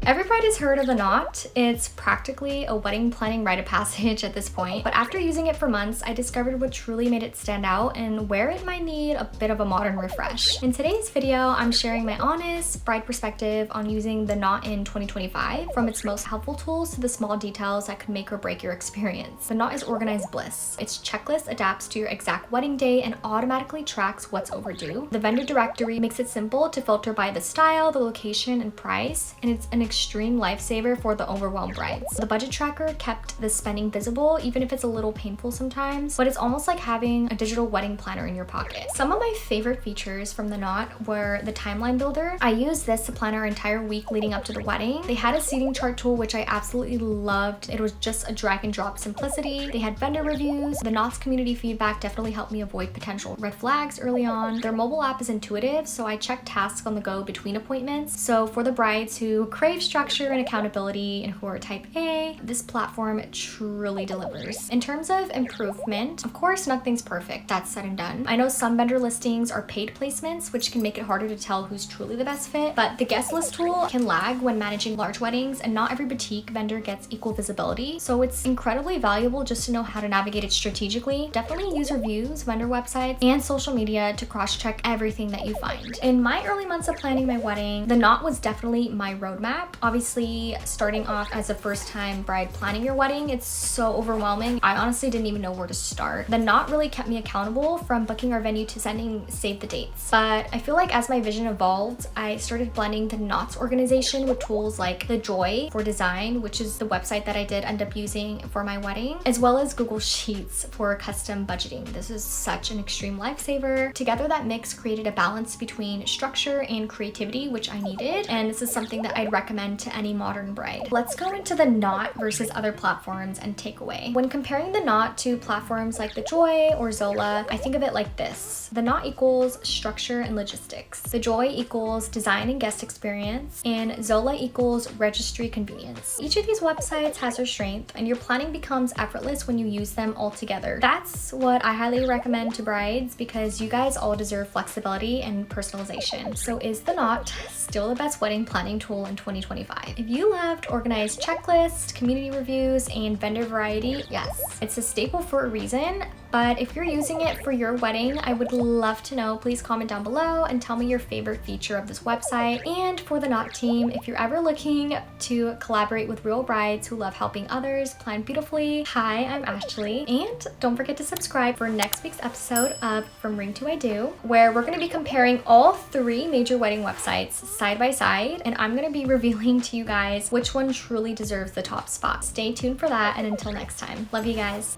Every bride has heard of the knot. It's practically a wedding planning rite of passage at this point, but after using it for months, I discovered what truly made it stand out and where it might need a bit of a modern refresh. In today's video, I'm sharing my honest bride perspective on using the knot in 2025, from its most helpful tools to the small details that could make or break your experience. The knot is organized bliss. Its checklist adapts to your exact wedding day and automatically tracks what's overdue. The vendor directory makes it simple to filter by the style, the location, and price, and it's an extreme lifesaver for the overwhelmed brides. The budget tracker kept the spending visible, even if it's a little painful sometimes, but it's almost like having a digital wedding planner in your pocket. Some of my favorite features from the knot were the timeline builder. I used this to plan our entire week leading up to the wedding. They had a seating chart tool, which I absolutely loved. It was just a drag and drop simplicity. They had vendor reviews. The knot's community feedback definitely helped me avoid potential red flags early on. Their mobile app is intuitive, so I checked tasks on the go between appointments. So for the brides who crave structure and accountability and who are type A, this platform truly delivers. In terms of improvement, of course, nothing's perfect. That's said and done. I know some vendor listings are paid placements, which can make it harder to tell who's truly the best fit, but the guest list tool can lag when managing large weddings, and not every boutique vendor gets equal visibility. So it's incredibly valuable just to know how to navigate it strategically. Definitely use reviews, vendor websites, and social media to cross-check everything that you find. In my early months of planning my wedding, the knot was definitely my roadmap. Obviously, starting off as a first-time bride planning your wedding, it's so overwhelming. I honestly didn't even know where to start. The knot really kept me accountable, from booking our venue to sending save the dates. But I feel like as my vision evolved, I started blending the knot's organization with tools like The Joy for design, which is the website that I did end up using for my wedding, as well as Google Sheets for custom budgeting. This is such an extreme lifesaver. Together, that mix created a balance between structure and creativity, which I needed, and this is something that I'd recommend to any modern bride. Let's go into the knot versus other platforms and takeaway. When comparing the knot to platforms like The Joy or Zola, I think of it like this. The knot equals structure and logistics. The Joy equals design and guest experience, and Zola equals registry convenience. Each of these websites has their strength, and your planning becomes effortless when you use them all together. That's what I highly recommend to brides, because you guys all deserve flexibility and personalization. So is the knot still the best wedding planning tool in 2025? If you loved organized checklists, community reviews, and vendor variety, yes, it's a staple for a reason. But if you're using it for your wedding, I would love to know. Please comment down below and tell me your favorite feature of this website. And for the knot team, if you're ever looking to collaborate with real brides who love helping others plan beautifully, hi, I'm Ashley. And don't forget to subscribe for next week's episode of From Ring to I Do, where we're going to be comparing all three major wedding websites side by side, and I'm going to be revealing to you guys which one truly deserves the top spot. Stay tuned for that, and until next time, love you guys.